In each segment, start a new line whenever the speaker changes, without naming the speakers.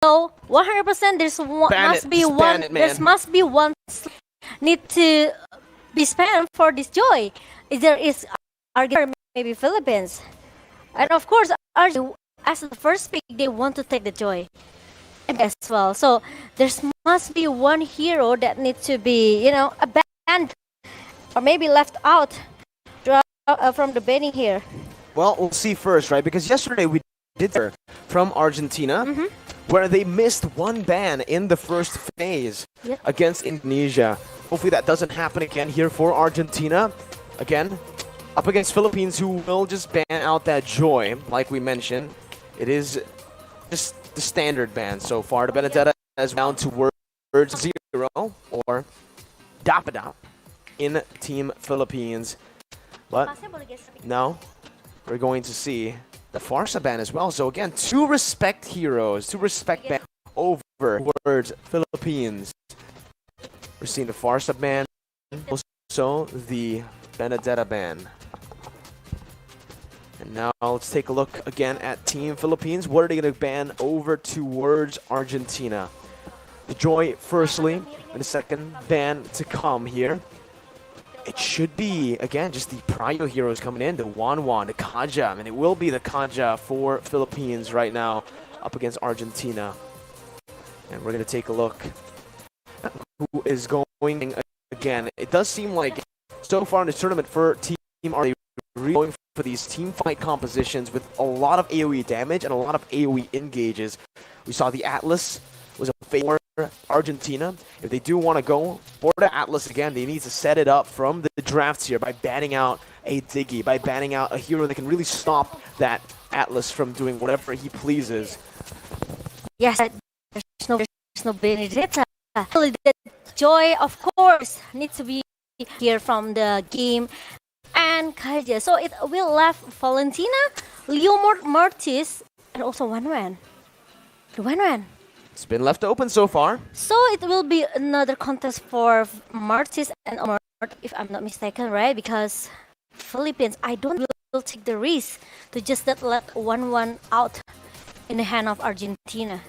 So 100% must be one need to be spent for this joy. There is Argentina, maybe Philippines, and of course Argentina as the first pick they want to take the joy as well. So there must be one hero that needs to be abandoned or maybe left out from the betting here.
Well, we'll see first, right? Because yesterday we did hear from Argentina, where they missed one ban in the first phase against Indonesia. Hopefully that doesn't happen again here for Argentina. Again, up against Philippines, who will just ban out that joy, like we mentioned. It is just the standard ban so far. The Benedetta is down to word 0 or Dapada in Team Philippines. But now we're going to see the Farsa ban as well. So again, two respect heroes, two respect ban over words Philippines. We're seeing the Farsa ban, also the Benedetta ban. And now let's take a look again at Team Philippines. What are they going to ban over towards Argentina? The Joy firstly, and the second ban to come here. It should be, again, just the Prio heroes coming in, the Wanwan, the Kaja, and it will be the Kaja for Philippines right now up against Argentina. And we're going to take a look at who is going again. It does seem like so far in this tournament for Team are they really going for these team fight compositions with a lot of AoE damage and a lot of AoE engages. We saw the Atlas was a favor Argentina. If they do want to go for the Atlas again, they need to set it up from the drafts here by banning out a Diggy, by banning out a hero that can really stop that Atlas from doing whatever he pleases.
Yes, there's no Benedetta. The Joy, of course, needs to be here from the game. And Kaja. So it will left Valentina, Leo Mortis, and also Wanwan. The Wanwan.
It's been left open so far.
So it will be another contest for Martis and Omar, if I'm not mistaken, right? Because Philippines, I don't will take the risk to just not let 1-1 out in the hand of Argentina.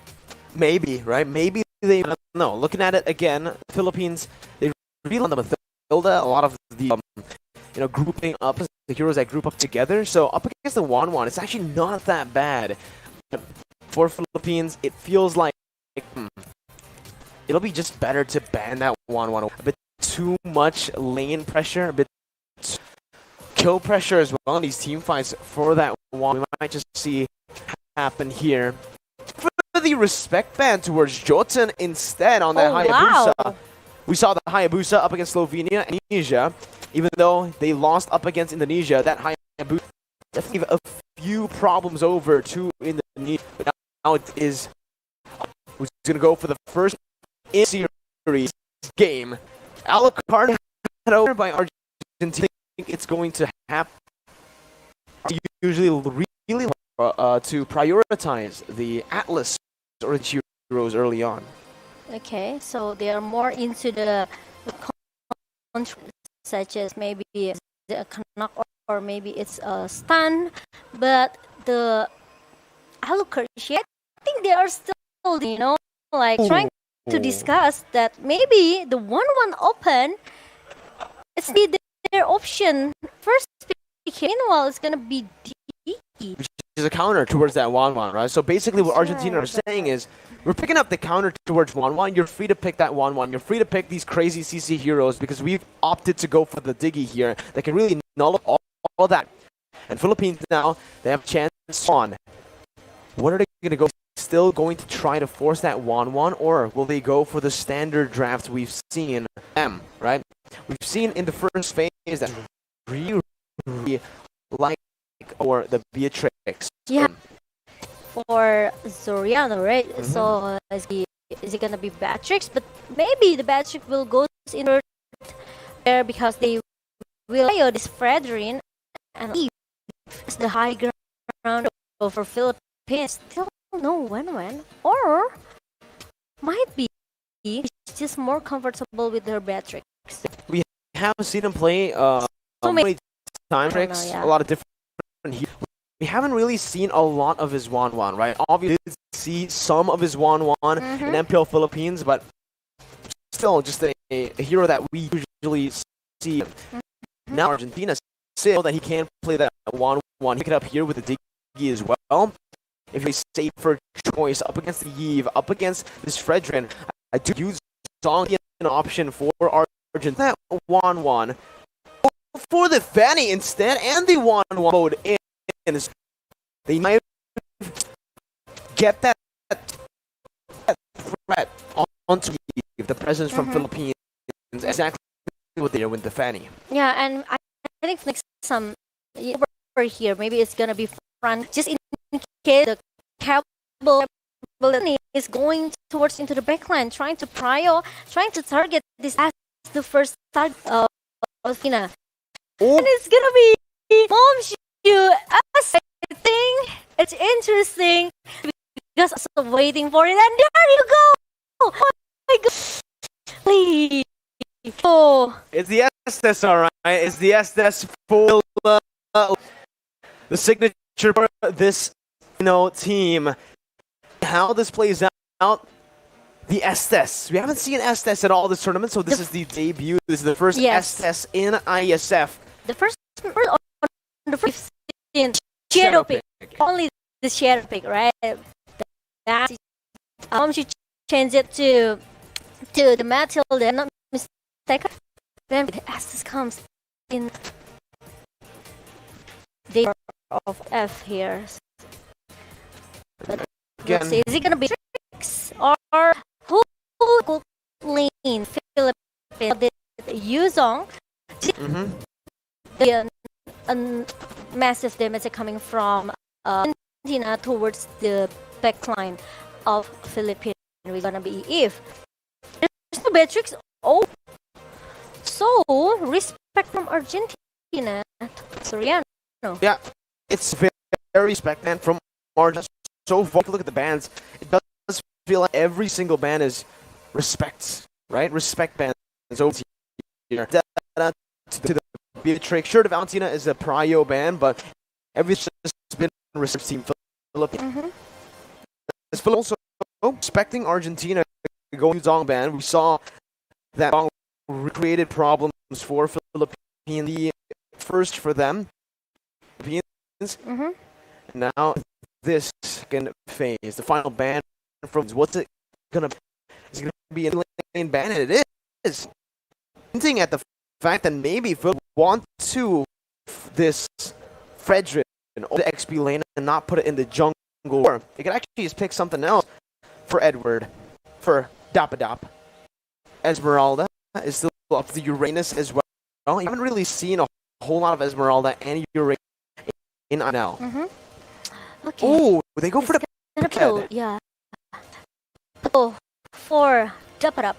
Maybe, right? Maybe they don't know. Looking at it again, Philippines, they really on the Mathilda, a lot of the grouping up, the heroes that group up together. So up against the Wanwan, it's actually not that bad. But for Philippines, it feels like it'll be just better to ban that 1-1. A bit too much lane pressure, a bit kill pressure as well in these team fights for that one. We might just see happen here. For the respect ban towards Jotun instead on that Hayabusa.
Wow.
We saw the Hayabusa up against Slovenia and Indonesia. Even though they lost up against Indonesia, that Hayabusa definitely gave a few problems over to Indonesia. But now it is who's going to go for the first in series game. Alucard over by Argentina. I think it's going to happen. Usually really to prioritize the Atlas or the heroes early on.
Okay, so they are more into the country, such as maybe the knock or maybe it's a stun, but the Alucard, I think they are still trying to discuss that maybe the 1-1 open, it's their option. First pick, meanwhile, it's going to be D.
Which is a counter towards that 1-1, right? So basically what Argentina are saying is, we're picking up the counter towards 1-1. You're free to pick that 1-1. You're free to pick these crazy CC heroes because we've opted to go for the Diggy here that can really nullify all that. And Philippines now, they have a chance on. What are they going to go? Still going to try to force that 1-1, or will they go for the standard draft we've seen them, right? We've seen in the first phase that really like or the Beatrix.
Yeah. For Zoriano, right? So is it gonna be Beatrix? But maybe the Beatrix will go in there because they will play this Fredrin and leave the high ground over Philippines. Still no when or might be just more comfortable with their Beatrix.
We have seen him play so many times, a lot of different heroes. We haven't really seen a lot of his Wanwan, right? Obviously, see some of his 1-1 in MPL Philippines, but still just a hero that we usually see. Now Argentina still that he can play that 1-1. Pick it up here with the Diggy as well. If he's safer choice up against the Yves, up against this Fredrin, I do use Zong an option for Argentina. That 1-1 for the Fanny instead, and the 1-1 mode in. They might get that threat onto the presence from Philippines. Exactly what they are with the Fanny.
Yeah, and I think next some over here, maybe it's gonna be front just in case the cable is going towards into the backline, trying to target this as the first target of Argentina. And it's gonna be Mom you. I think it's interesting because I'm also waiting for it, and there you go. Oh my god! Please. Oh.
It's the Estes, all right. It's the Estes full the signature for this team. How this plays out, the Estes. We haven't seen Estes at all this tournament, so this is the debut. This is the first Estes in IESF.
The first in shadow pick. Only the shadow pick, right? That should change it to the Matilda, not mistaken. Then the Estes comes in the of F here. But again, see, is it gonna be tricks or who could lean Philippines? Yuzong. The massive damage coming from Argentina towards the backline of Philippines. We're gonna be if there's no Beatrix. Oh, so respect from Argentina. Soriano.
Yeah, it's very respect man from Argentina. So far, look at the bands. It does feel like every single band is respect, right? Respect bands over here. To the Beatrix. Sure, the Valentina is a Prio band, but everything's been respect team Philippines. It's also respecting Argentina going Zong band. We saw that Zong created problems for Philippines. The first for them, Philippines. And now this second phase, the final band from what's it gonna? It's gonna be a lane band, and it is hinting at the fact that maybe Phil want to this Fredrin or the XP lane and not put it in the jungle. Or they could actually just pick something else for Edward, for Dapadap. Esmeralda is still up to Uranus as well. You haven't really seen a whole lot of Esmeralda and Uranus in now.
Okay.
Oh, they go for the
kill. Yeah. Oh, for Dapadap.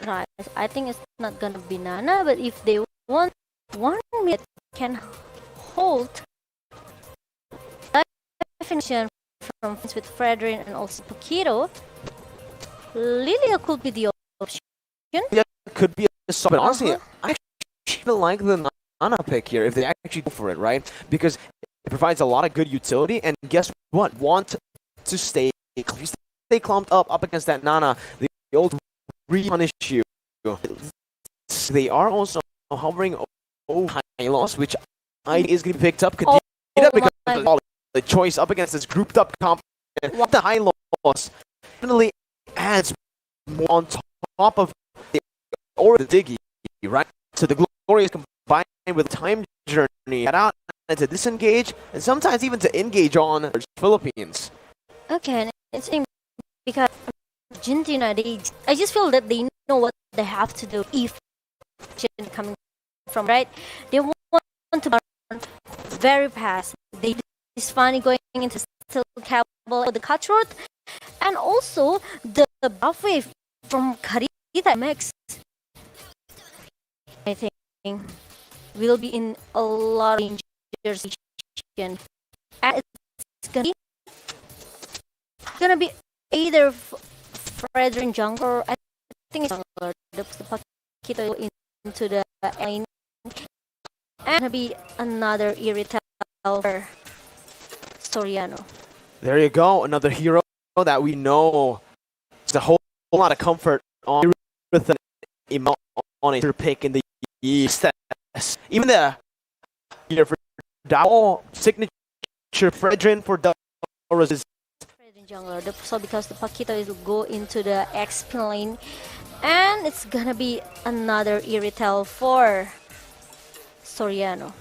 Right. I think it's not gonna be Nana, but if they want 1 minute, can hold definition from with Fredrin and also Paquito. Lilia could be the option.
Yeah, could be a sub. But honestly, I actually like the Nana pick here if they actually go for it, right? Because it provides a lot of good utility, and guess what? Want to stay clumped up against that Nana. The old punish you. They are also hovering over Hylos, which is going to be picked up. Because of the choice up against this grouped up comp. What the Hylos definitely adds more on top of the Diggy, right? So the Glory is combined with Time Journey, get out and to disengage, and sometimes even to engage on Philippines.
Okay, it's because Argentina, I just feel that they know what they have to do if coming from, right? They want to run very fast. It's funny going into still cable, the cutthroat, and also the buff wave from Carita Max. I think will be in a lot of danger. And it's gonna be either Fredrin jungle, or I think it's the Paquito into the lane, and gonna be another irritable Soriano.
There you go, another hero that we know. It's a whole lot of comfort on with an email on a pick in the East. Even the here for Dow signature Fredrin for Del is
Jungler. So because the Paquito will go into the XP lane, and it's gonna be another Irritel for Soriano.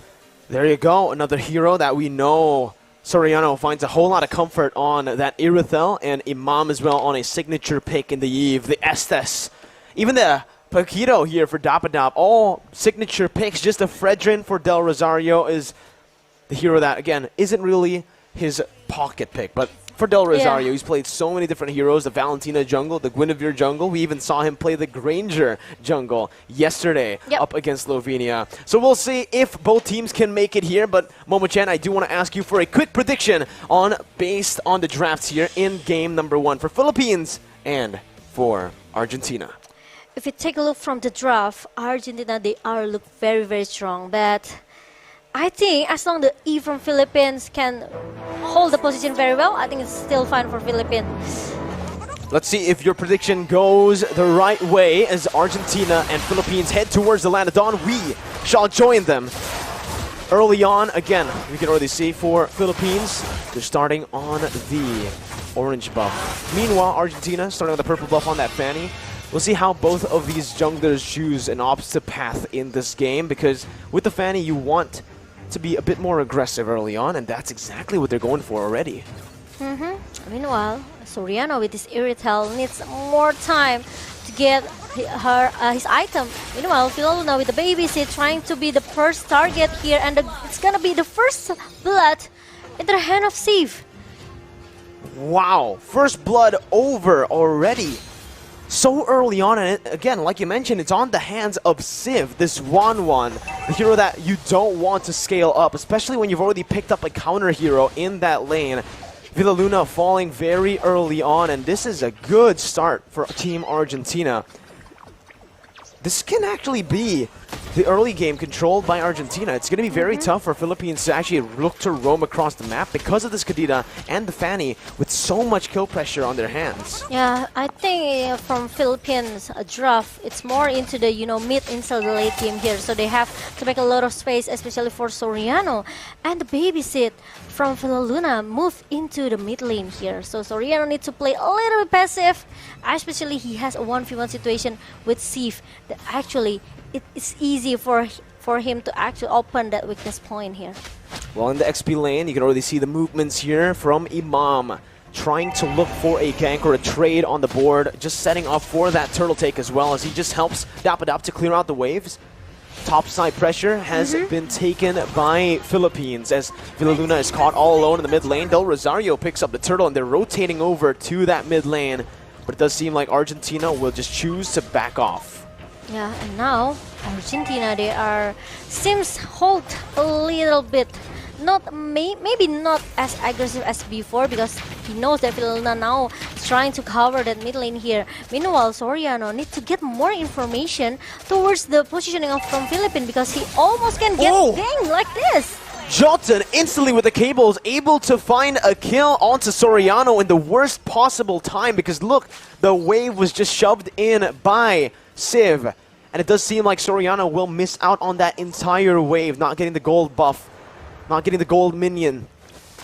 There you go, another hero that we know. Soriano finds a whole lot of comfort on that Irithel, and Imam as well on a signature pick in the Eve, the Estes. Even the Paquito here for Dapadap, all signature picks. Just a Fredrin for Del Rosario is the hero that, again, isn't really his pocket pick, but for Del Rosario, he's played so many different heroes, the Valentina jungle, the Guinevere jungle. We even saw him play the Granger jungle yesterday up against Slovenia. So we'll see if both teams can make it here, but Momo-chan, I do want to ask you for a quick prediction based on the drafts here in game number 1 for Philippines and for Argentina.
If you take a look from the draft, Argentina, they look very, very strong, but I think as long as the E from Philippines can hold the position very well, I think it's still fine for Philippines.
Let's see if your prediction goes the right way as Argentina and Philippines head towards the land of dawn. We shall join them early on. Again, we can already see for Philippines, they're starting on the orange buff. Meanwhile, Argentina starting on the purple buff on that Fanny. We'll see how both of these junglers choose an opposite path in this game, because with the Fanny, you want to be a bit more aggressive early on, and that's exactly what they're going for already.
Meanwhile, Soriano with his Irritel needs more time to get his item. Meanwhile, Philipina with the babysit trying to be the first target here, and it's gonna be the first blood in the hand of Steve.
Wow, first blood over already. So early on, and again, like you mentioned, it's on the hands of Civ, this Wanwan, the hero that you don't want to scale up, especially when you've already picked up a counter hero in that lane. Villaluna falling very early on, and this is a good start for Team Argentina. This can actually be the early game controlled by Argentina. It's going to be very tough for Philippines to actually look to roam across the map because of this Kadita and the Fanny with so much kill pressure on their hands.
Yeah, I think from Philippines draft, it's more into the mid inside the late game here, so they have to make a lot of space, especially for Soriano. And the babysit from Villaluna moved into the mid lane here, so Soriano needs to play a little bit passive, especially he has a 1v1 situation with Sif that actually it's easy for him to actually open that weakness point here.
Well, in the XP lane, you can already see the movements here from Imam, trying to look for a gank or a trade on the board, just setting up for that turtle take as well, as he just helps Dapadap to clear out the waves. Topside pressure has been taken by Philippines as Villaluna is caught all alone in the mid lane. Del Rosario picks up the turtle and they're rotating over to that mid lane, but it does seem like Argentina will just choose to back off.
Yeah, and now Argentina, seems hold a little bit, maybe not as aggressive as before, because he knows that Villaluna now is trying to cover that mid lane here. Meanwhile, Soriano needs to get more information towards the positioning from Philippines, because he almost can get ganged like this.
Jotun instantly with the cables able to find a kill onto Soriano in the worst possible time, because look, the wave was just shoved in by Civ, and it does seem like Soriano will miss out on that entire wave, not getting the gold buff, not getting the gold minion.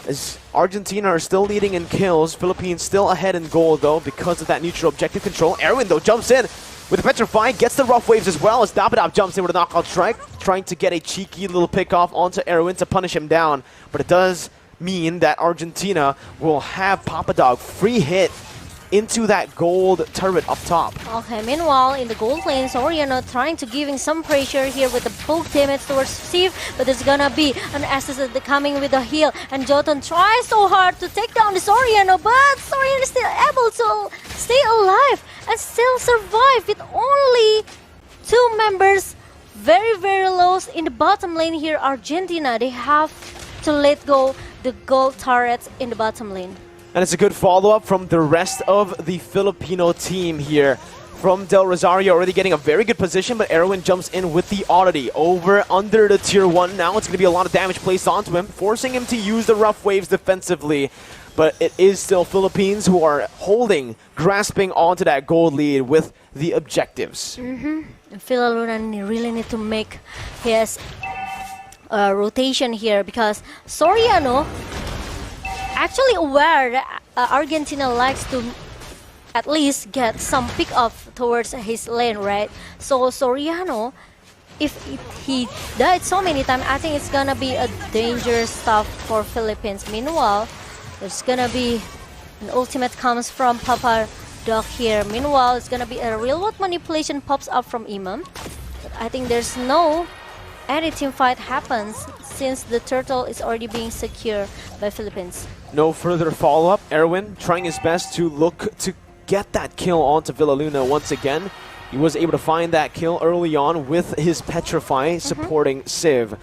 As Argentina are still leading in kills, Philippines still ahead in gold though because of that neutral objective control. Erwin though jumps in with the Petrify, gets the rough waves as well as Dapadap jumps in with a knockout strike, trying to get a cheeky little pick off onto Erwin to punish him down. But it does mean that Argentina will have Papadog free hit into that gold turret up top.
Okay, meanwhile, in the gold lane, Soriano trying to giving some pressure here with the bulk damage towards Steve, but there's gonna be an Estes coming with a heal, and Jotun tries so hard to take down the Soriano, but Soriano is still able to stay alive and still survive with only 2 members very, very low in the bottom lane here. Argentina, they have to let go the gold turrets in the bottom lane.
And it's a good follow-up from the rest of the Filipino team here. from Del Rosario, already getting a very good position, but Erwin jumps in with the oddity over under the tier 1. Now it's going to be a lot of damage placed onto him, forcing him to use the rough waves defensively. But it is still Philippines who are holding, grasping onto that gold lead with the objectives.
Philipines really need to make his rotation here because Soriano actually aware that Argentina likes to at least get some pick off towards his lane, right? So Soriano, if he died so many times, I think it's gonna be a dangerous stuff for Philippines. Meanwhile, there's gonna be an ultimate comes from Papa Doc here. Meanwhile, it's gonna be a real world manipulation pops up from Imam. But I think there's no any team fight happens since the turtle is already being secured by Philippines.
No further follow-up. Erwin trying his best to look to get that kill onto Villaluna once again. He was able to find that kill early on with his Petrify supporting Civ.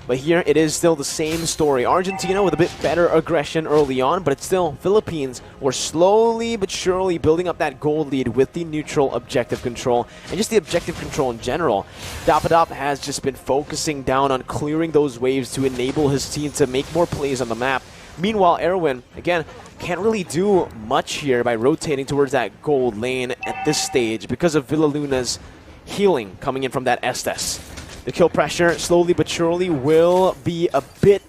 But here it is still the same story. Argentina with a bit better aggression early on, but it's still Philippines were slowly but surely building up that gold lead with the neutral objective control and just the objective control in general. Dapadop has just been focusing down on clearing those waves to enable his team to make more plays on the map. Meanwhile, Erwin, again, can't really do much here by rotating towards that gold lane at this stage because of Villaluna's healing coming in from that Estes. The kill pressure, slowly but surely, will be a bit,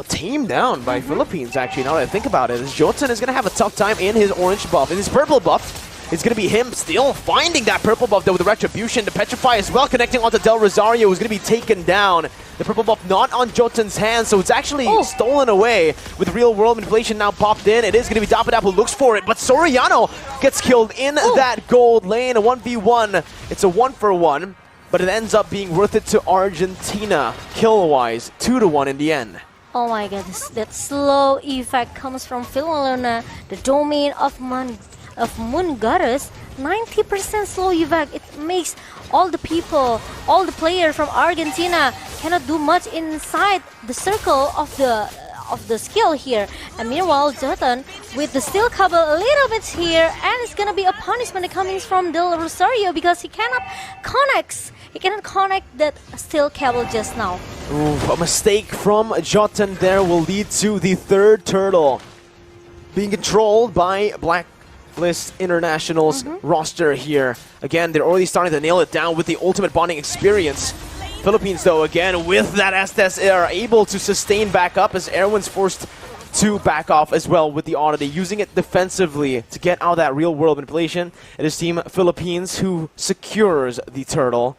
tamed down by Philippines, actually, now that I think about it. As Jotun is going to have a tough time in his orange buff. In his purple buff, it's going to be him still finding that purple buff, though, with the Retribution. The Petrify as well, connecting onto Del Rosario, who's going to be taken down. The purple buff not on Jotun's hands, so it's actually stolen away with real-world manipulation now popped in. It is going to be Dapadap who looks for it, but Soriano gets killed in that gold lane. A 1v1. It's a 1-for-1. But it ends up being worth it to Argentina, kill-wise, 2-1 in the end.
Oh my goodness, that slow effect comes from Villaluna, the domain of Moon Goddess. 90% slow effect. It makes all the people, all the players from Argentina cannot do much inside the circle of the skill here. And meanwhile, Jotun with the steel cable a little bit here, and it's gonna be a punishment coming from Del Rosario because he cannot connect that steel cable just now.
Ooh, a mistake from Jotun there will lead to the third turtle being controlled by Blacklist International's roster here. Again, they're already starting to nail it down with the ultimate bonding experience. Philippines, though, again, with that Estes, are able to sustain back up as Erwin's forced to back off as well with the oddity, using it defensively to get out that real-world manipulation. It is Team Philippines who secures the turtle.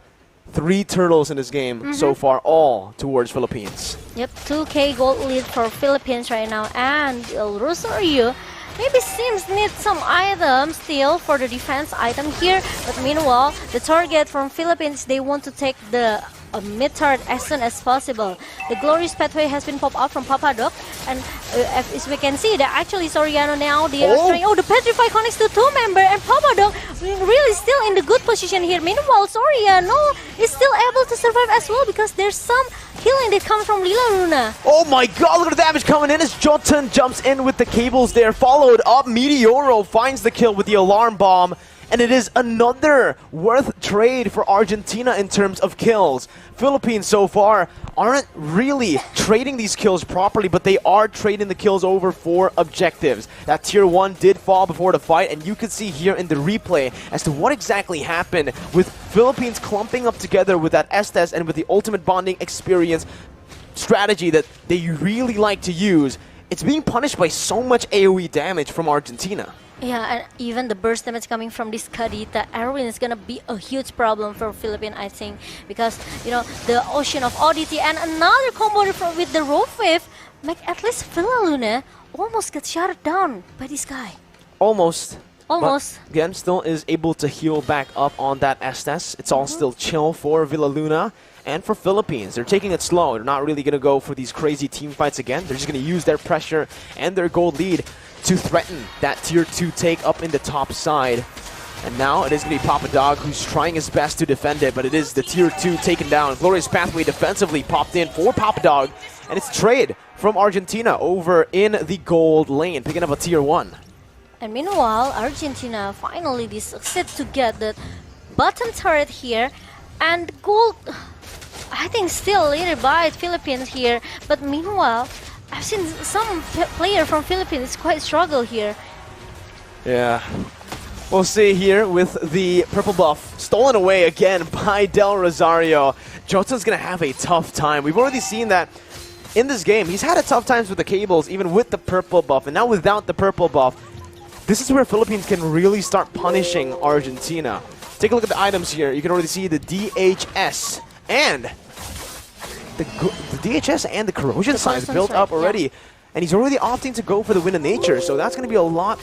3 turtles in this game so far, all towards Philippines.
Yep, 2k gold lead for Philippines right now, and Rosario maybe seems needs some items still for the defense item here, but meanwhile, the target from Philippines, they want to take the mid-turret as soon as possible. The glorious pathway has been popped up from Papadoc, and as we can see, that actually Soriano now, they are trying, the Petrify connects to 2 member, and Papadoc really still in the good position here. Meanwhile, Soriano is still able to survive as well because there's some healing that comes from Lila Luna.
Oh my god, look at the damage coming in as Jotun jumps in with the cables there, followed up. Meteoro finds the kill with the alarm bomb. And it is another worth trade for Argentina in terms of kills. Philippines so far aren't really trading these kills properly, but they are trading the kills over for objectives. That tier 1 did fall before the fight, and you can see here in the replay as to what exactly happened with Philippines clumping up together with that Estes and with the ultimate bonding experience strategy that they really like to use. It's being punished by so much AoE damage from Argentina.
Yeah, and even the burst damage coming from this Kadita, Erwin is gonna be a huge problem for Philippines, I think, because the Ocean of Oddity and another combo with the Rope Wave make at least Villaluna almost get shut down by this guy.
Almost.
But
again, still is able to heal back up on that Estes. It's all still chill for Villaluna. And for Philippines, they're taking it slow. They're not really going to go for these crazy team fights again. They're just going to use their pressure and their gold lead to threaten that tier 2 take up in the top side. And now it is going to be Papa Dog who's trying his best to defend it, but it is the tier 2 taken down. Glorious Pathway defensively popped in for Papa Dog, and it's trade from Argentina over in the gold lane, picking up a tier 1.
And meanwhile, Argentina finally they succeed to get the bottom turret here, and gold, I think, still leaded by Philippines here. But meanwhile, I've seen some player from Philippines quite struggle here.
Yeah. We'll see here with the purple buff stolen away again by Del Rosario. Jotun's going to have a tough time. We've already seen that in this game. He's had a tough times with the cables, even with the purple buff. And now without the purple buff, this is where Philippines can really start punishing Argentina. Take a look at the items here. You can already see the DHS and the DHS and the corrosion signs built up already. Yeah. And he's already opting to go for the Wind of Nature. So that's going to be a lot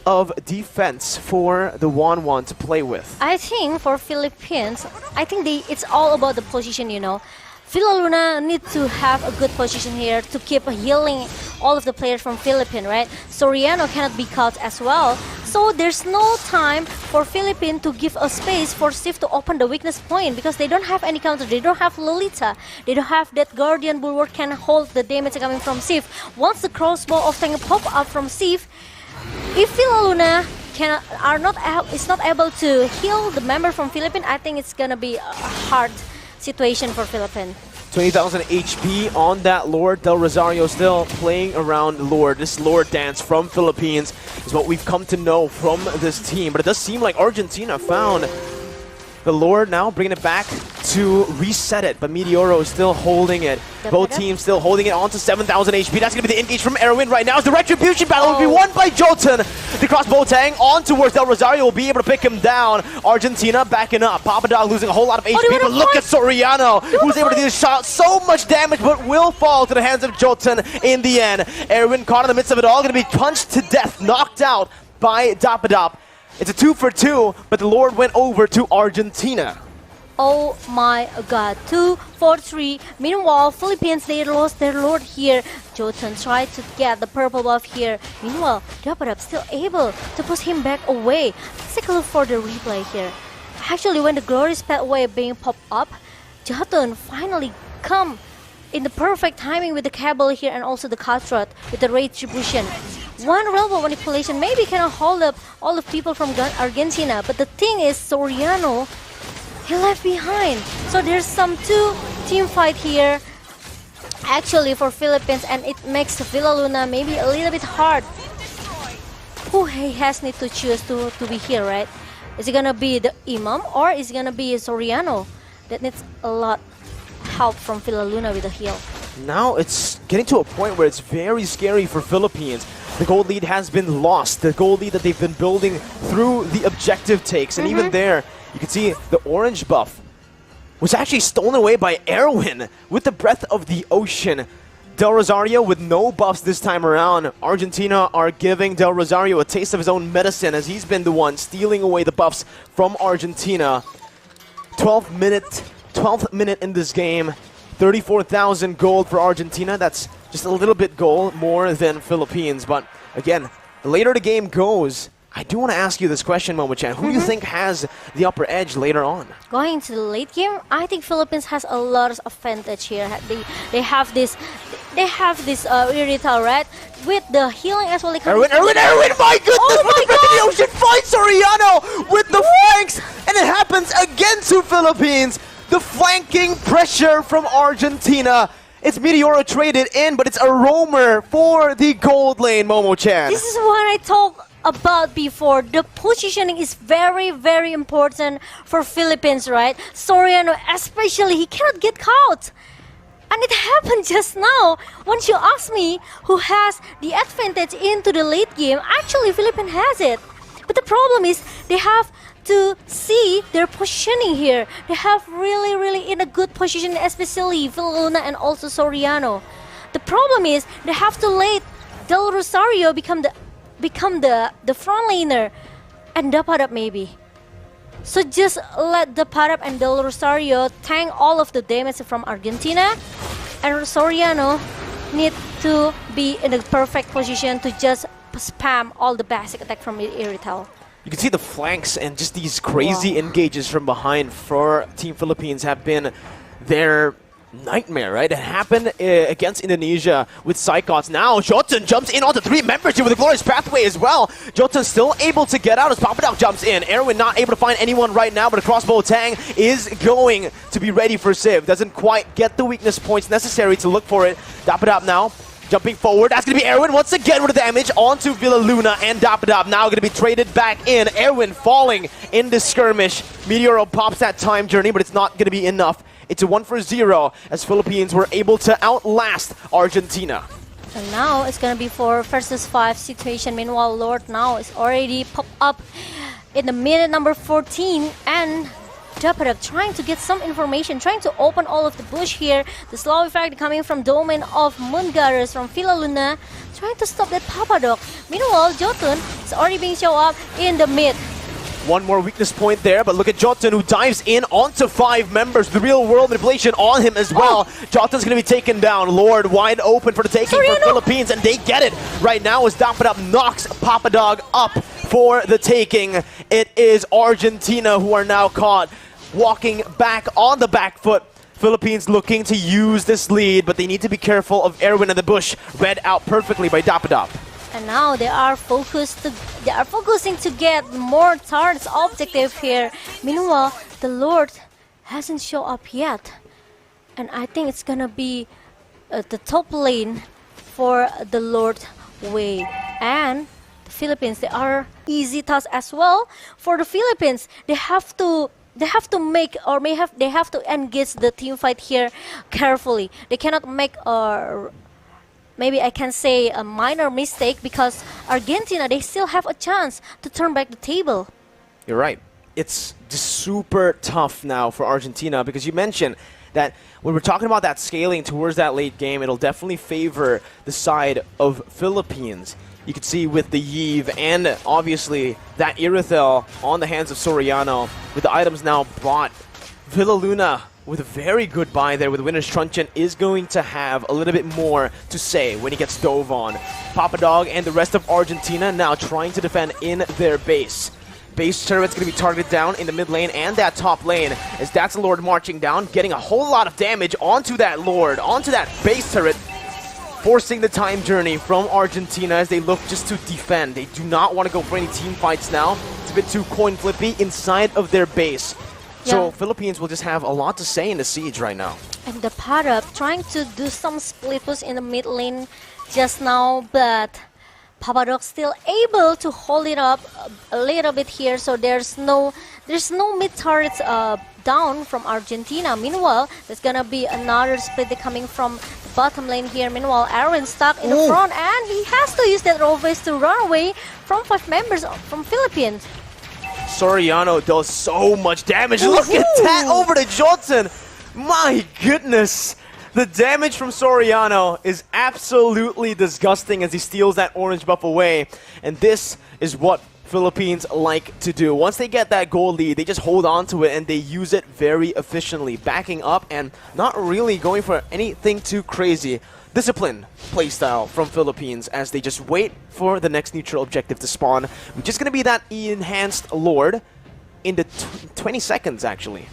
of defense for the Wanwan to play with.
I think for Philippines, I think it's all about the position, you know. Philaluna needs to have a good position here to keep healing all of the players from Philippines, right? Soriano cannot be caught as well. So there's no time for Philippines to give a space for Sif to open the weakness point because they don't have any counter. They don't have Lolita. They don't have that Guardian Bulwark can hold the damage coming from Sif. Once the crossbow of Tank pop up from Sif, if Philaluna is not able to heal the member from Philippines, I think it's gonna be a hard situation for Philippines.
20,000 HP on that Lord. Del Rosario still playing around Lord. This Lord dance from Philippines is what we've come to know from this team. But it does seem like Argentina found the Lord now, bringing it back to reset it. But Meteoro is still holding it. Both teams still holding it on to 7,000 HP. That's going to be the engage from Erwin right now. As the Retribution battle will be won by Jotun. The crossbow tang on towards Del Rosario will be able to pick him down. Argentina backing up. Papa Dog losing a whole lot of HP. But look at Soriano, who's able to do this shot. So much damage, but will fall to the hands of Jotun in the end. Erwin caught in the midst of it all. Going to be punched to death, knocked out by Dapadop. It's a 2 for 2, but the Lord went over to Argentina.
Oh my god, 2 for 3. Meanwhile, Philippines, they lost their Lord here. Jotun tried to get the purple buff here. Meanwhile, Dapadop still able to push him back away. Let's take a look for the replay here. Actually, when the Glorious Pathway being popped up, Jotun finally come in the perfect timing with the cable here and also the Cutthroat with the Retribution. One railroad manipulation maybe cannot hold up all the people from Argentina, but the thing is, Soriano, he left behind. So there's some two-team fight here, actually, for Philippines, and it makes Philaluna maybe a little bit hard. Who he has need to choose to be here, right? Is it gonna be the Imam or is it gonna be Soriano? That needs a lot help from Philaluna with the heal.
Now it's getting to a point where it's very scary for Philippines. The gold lead has been lost. The gold lead that they've been building through the objective takes. And even there, you can see the orange buff was actually stolen away by Erwin with the Breath of the Ocean. Del Rosario with no buffs this time around. Argentina are giving Del Rosario a taste of his own medicine as he's been the one stealing away the buffs from Argentina. 12th minute in this game. 34,000 gold for Argentina. That's just a little bit gold more than Philippines. But again, the later the game goes, I do want to ask you this question, Momo-chan. Who do you think has the upper edge later on?
Going into the late game, I think Philippines has a lot of advantage here. They have this Irrital, right? With the healing as well.
Erwin, my goodness!
Oh my God!
The Ocean finds Soriano with the flanks, and it happens again to Philippines. The flanking pressure from Argentina. It's Meteoro traded in, but it's a roamer for the gold lane, Momo-chan.
This is what I talked about before. The positioning is very, very important for Philippines, right? Soriano, especially, he cannot get caught. And it happened just now. Once you ask me who has the advantage into the late game, actually Philippines has it. But the problem is they have to see their positioning here. They have really in a good position, especially Philaluna and also Soriano. The problem is they have to let Del Rosario become the front laner and Dapadop maybe. So just let Dapadop and Del Rosario tank all of the damage from Argentina, and Soriano need to be in the perfect position to just spam all the basic attack from Irrital.
You can see the flanks and just these crazy engages from behind for Team Philippines have been their nightmare, right? It happened against Indonesia with Psychots. Now Jotun jumps in onto 3 members here with a glorious pathway as well. Jotun still able to get out as Papadok jumps in. Erwin not able to find anyone right now, but a crossbow Tang is going to be ready for Civ. Doesn't quite get the weakness points necessary to look for it. Dapadap now jumping forward. That's going to be Erwin once again with the damage onto Villa Luna, and Dapadap now going to be traded back in. Erwin falling in the skirmish. Meteoro pops that time journey, but it's not going to be enough. It's a 1-0 as Philippines were able to outlast Argentina.
And now it's gonna be 4 versus 5 situation. Meanwhile, Lord now is already popped up in the minute number 14, and Dapadap trying to get some information, trying to open all of the bush here. The slow effect coming from domain of Moongaras from Villa Luna, trying to stop that Papadok. Meanwhile, Jotun is already being shown up in the mid.
One more weakness point there, but look at Jotun who dives in onto 5 members. The real world manipulation on him as well. Jotun's going to be taken down. Lord wide open for the taking for Philippines, and they get it right now as Dapadap knocks Papadog up for the taking. It is Argentina who are now caught walking back on the back foot. Philippines looking to use this lead, but they need to be careful of Erwin in the bush. Read out perfectly by Dapadap.
And now they are focusing to get more turrets objective here. Meanwhile, the Lord hasn't shown up yet, and I think it's gonna be the top lane for the Lord Way. And the Philippines, they are easy task as well. For the Philippines, they have to make, or they have to engage the team fight here carefully. They cannot make a, maybe I can say, a minor mistake, because Argentina, they still have a chance to turn back the table.
You're right. It's just super tough now for Argentina, because you mentioned that when we're talking about that scaling towards that late game, it'll definitely favor the side of Philippines. You can see with the Yves and obviously that Irithel on the hands of Soriano, with the items now bought. Villa Luna with a very good buy there with Winner's Truncheon is going to have a little bit more to say when he gets dove on. Papadog and the rest of Argentina now trying to defend in their base. Base turret's going to be targeted down in the mid lane and that top lane, as that's a Lord marching down, getting a whole lot of damage onto that Lord, onto that base turret, forcing the time journey from Argentina as they look just to defend. They do not want to go for any team fights now. It's a bit too coin flippy inside of their base. So Philippines will just have a lot to say in the siege right now.
And the Papadok trying to do some split push in the mid lane just now, but Papadok still able to hold it up a little bit here. So there's no mid turrets down from Argentina. Meanwhile, there's gonna be another split coming from the bottom lane here. Meanwhile, Aaron stuck in the front, and he has to use that Roves to run away from 5 members from Philippines.
Soriano does so much damage. Look at that over to Jotun. My goodness. The damage from Soriano is absolutely disgusting as he steals that orange buff away. And this is what Philippines like to do. Once they get that goal lead, they just hold on to it and they use it very efficiently, backing up and not really going for anything too crazy. Disciplined playstyle from Philippines as they just wait for the next neutral objective to spawn, which is going to be that enhanced Lord in the 20 seconds actually.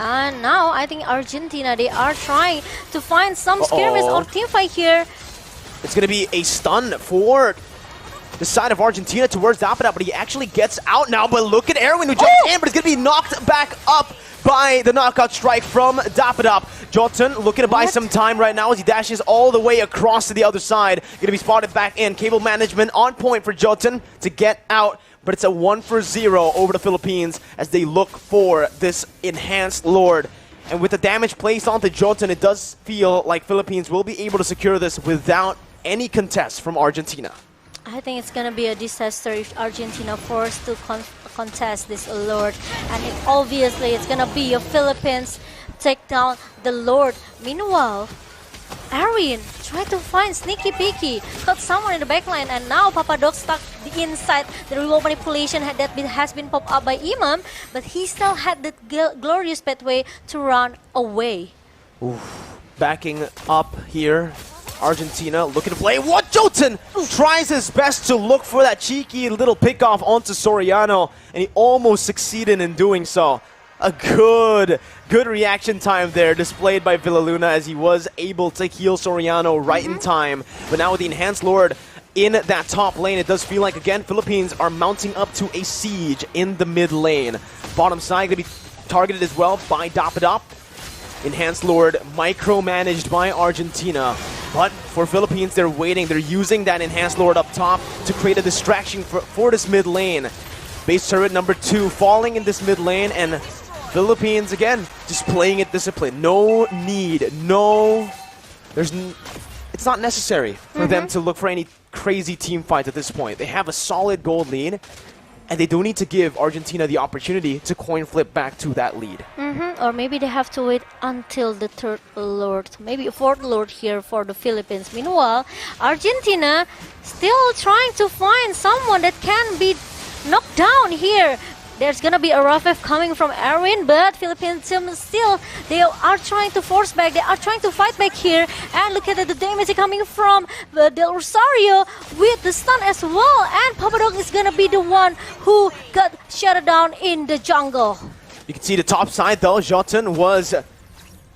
And now I think Argentina, they are trying to find some skirmish or team fight here.
It's going to be a stun for the side of Argentina towards Dapadap, but he actually gets out now. But look at Erwin who jumps in, but he's going to be knocked back up by the knockout strike from Dapadap. Jotun looking to buy some time right now as he dashes all the way across to the other side. Going to be spotted back in. Cable management on point for Jotun to get out, but it's a 1-0 over the Philippines as they look for this enhanced Lord. And with the damage placed onto Jotun, it does feel like Philippines will be able to secure this without any contest from Argentina.
I think it's gonna be a disaster if Argentina forced to contest this Lord, and obviously it's gonna be a Philippines take down the Lord. Meanwhile, Arian tried to find sneaky peeky, caught someone in the backline, and now Papadok stuck inside the remote manipulation that has been popped up by Imam, but he still had that glorious pathway to run away.
Backing up here. Argentina looking to play. What? Jotun tries his best to look for that cheeky little pickoff onto Soriano, and he almost succeeded in doing so. A good reaction time there displayed by Villaluna as he was able to heal Soriano right in time. But now with the Enhanced Lord in that top lane, it does feel like, again, Philippines are mounting up to a siege in the mid lane. Bottom side going to be targeted as well by Dapadop. Enhanced Lord micromanaged by Argentina. But for Philippines, they're waiting. They're using that Enhanced Lord up top to create a distraction for this mid lane. Base turret number 2 falling in this mid lane, and Philippines, again, just playing it disciplined. No need, it's not necessary for them to look for any crazy team fights at this point. They have a solid gold lead, and they don't need to give Argentina the opportunity to coin flip back to that lead.
Or maybe they have to wait until the third lord, maybe a fourth lord here for the Philippines. Meanwhile, Argentina still trying to find someone that can be knocked down here. There's gonna be a rough F coming from Erwin, but Philippines team still, they are trying to force back, they are trying to fight back here. And look at the damage coming from Del Rosario with the stun as well. And Papadog is gonna be the one who got shut down in the jungle.
You can see the top side though, Jotun was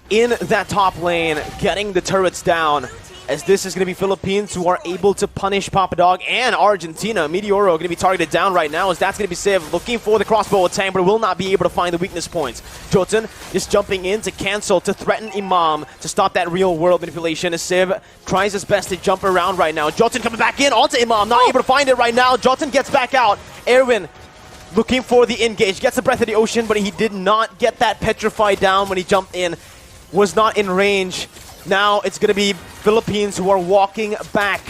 in that top lane, getting the turrets down. As this is going to be Philippines who are able to punish Papadog, and Argentina. Meteoro going to be targeted down right now, as that's going to be Civ looking for the crossbow attack, but will not be able to find the weakness points. Jotun just jumping in to cancel, to threaten Imam, to stop that real world manipulation, as Civ tries his best to jump around right now. Jotun coming back in onto Imam, not able to find it right now. Jotun gets back out. Erwin looking for the engage, gets the Breath of the Ocean, but he did not get that Petrify down when he jumped in. Was not in range. Now it's going to be Philippines who are walking back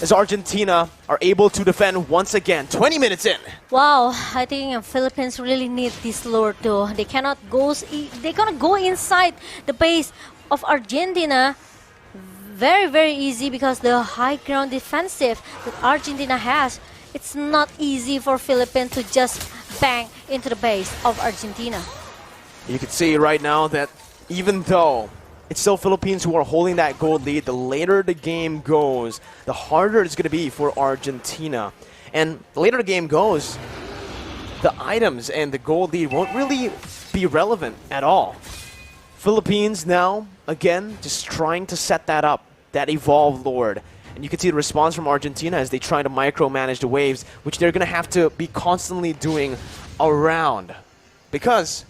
as Argentina are able to defend once again. 20 minutes in.
Wow, I think Philippines really need this lord though. They cannot go. They cannot go inside the base of Argentina. Very easy because the high ground defensive that Argentina has. It's not easy for Philippines to just bang into the base of Argentina.
You can see right now that even though it's still Philippines who are holding that gold lead, the later the game goes, the harder it's going to be for Argentina. And the later the game goes, the items and the gold lead won't really be relevant at all. Philippines now, again, just trying to set that up, that Evolved Lord. And you can see the response from Argentina as they try to micromanage the waves, which they're going to have to be constantly doing around. Because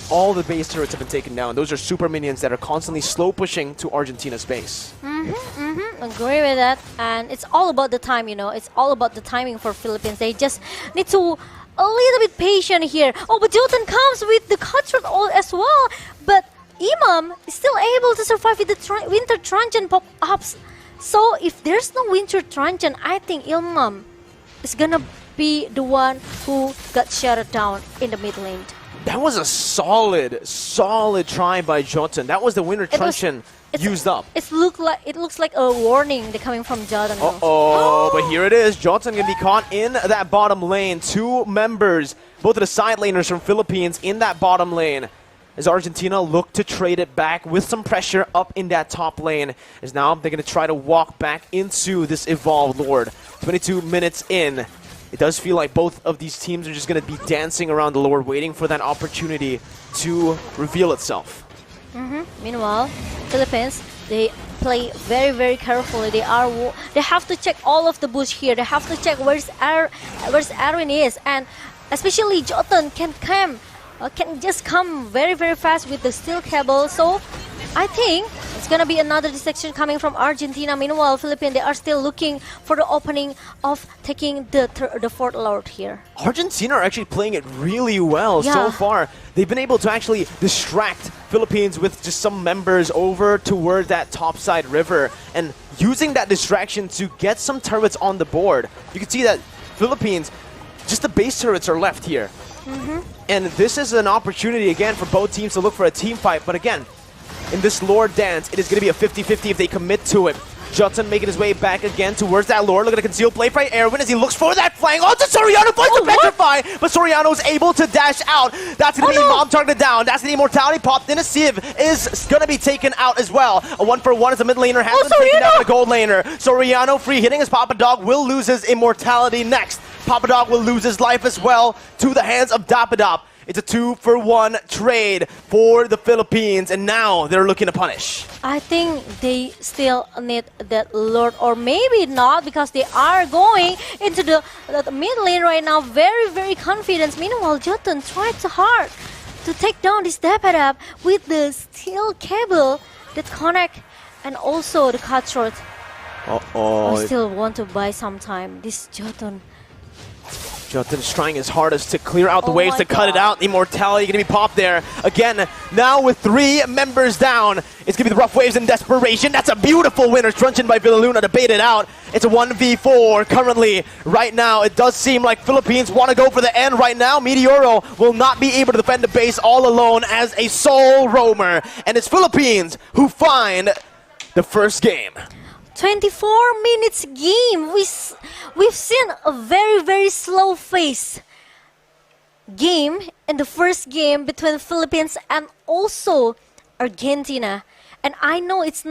all the base turrets have been taken down. Those are super minions that are constantly slow pushing to Argentina's base.
Agree with that. And it's all about the time, you know. It's all about the timing for Philippines. They just need to a little bit patient here. Oh, but Jotun comes with the cutthroat all as well. But Imam is still able to survive with the Winter Truncheon pop-ups. So if there's no Winter Truncheon, I think Imam is gonna be the one who got shut down in the mid lane.
That was a solid try by Jotun. That was the Winter Truncheon used up.
It looks like a warning they're coming from Jotun.
But here it is. Jotun gonna be caught in that bottom lane. 2 members, both of the side laners from Philippines in that bottom lane. As Argentina look to trade it back with some pressure up in that top lane. As now they're gonna try to walk back into this Evolved Lord. 22 minutes in. It does feel like both of these teams are just going to be dancing around the Lord, waiting for that opportunity to reveal itself.
Meanwhile, Philippines, they play very carefully. They have to check all of the bush here. They have to check where's Erwin is, and especially Jotun can just come very fast with the steel cable. So I think it's gonna be another distraction coming from Argentina. Meanwhile, Philippines, they are still looking for the opening of taking the fourth lord here.
Argentina are actually playing it really well so far. They've been able to actually distract Philippines with just some members over toward that topside river and using that distraction to get some turrets on the board. You can see that Philippines, just the base turrets are left here. And this is an opportunity again for both teams to look for a team fight, but again, in this Lord dance, it is going to be a 50-50 if they commit to it. Jotun making his way back again towards that Lord. Look at the concealed play by Erwin as he looks for that flank. Oh, Soriano finds the Petrify, but Soriano is able to dash out. That's going to be Mom targeted down. That's the Immortality popped in. A Civ is going to be taken out as well. A 1-for-1 as the mid laner has been taken out by the gold laner. Soriano free hitting as Papadog will lose his Immortality next. Papadog will lose his life as well to the hands of Dapadop. It's a 2-for-1 trade for the Philippines, and now they're looking to punish.
I think they still need that Lord, or maybe not, because they are going into the mid lane right now, very, very confident. Meanwhile, Jotun tried so hard to take down this Dapadab with the steel cable that connect, and also the cutthroat. I still want to buy some time. This Jotun.
Jotun's trying his hardest to clear out the
Oh
waves
my
to cut it out. Immortality going to be popped there. Again, now with 3 members down, it's going to be the Rough Waves in desperation. That's a beautiful winner. Truncheon by Villaluna to bait it out. It's a 1v4 currently. Right now, it does seem like Philippines want to go for the end right now. Meteoro will not be able to defend the base all alone as a sole roamer. And it's Philippines who find the first game.
24 minutes game. We've seen a very, very slow pace game in the first game between Philippines and also Argentina. And I know it's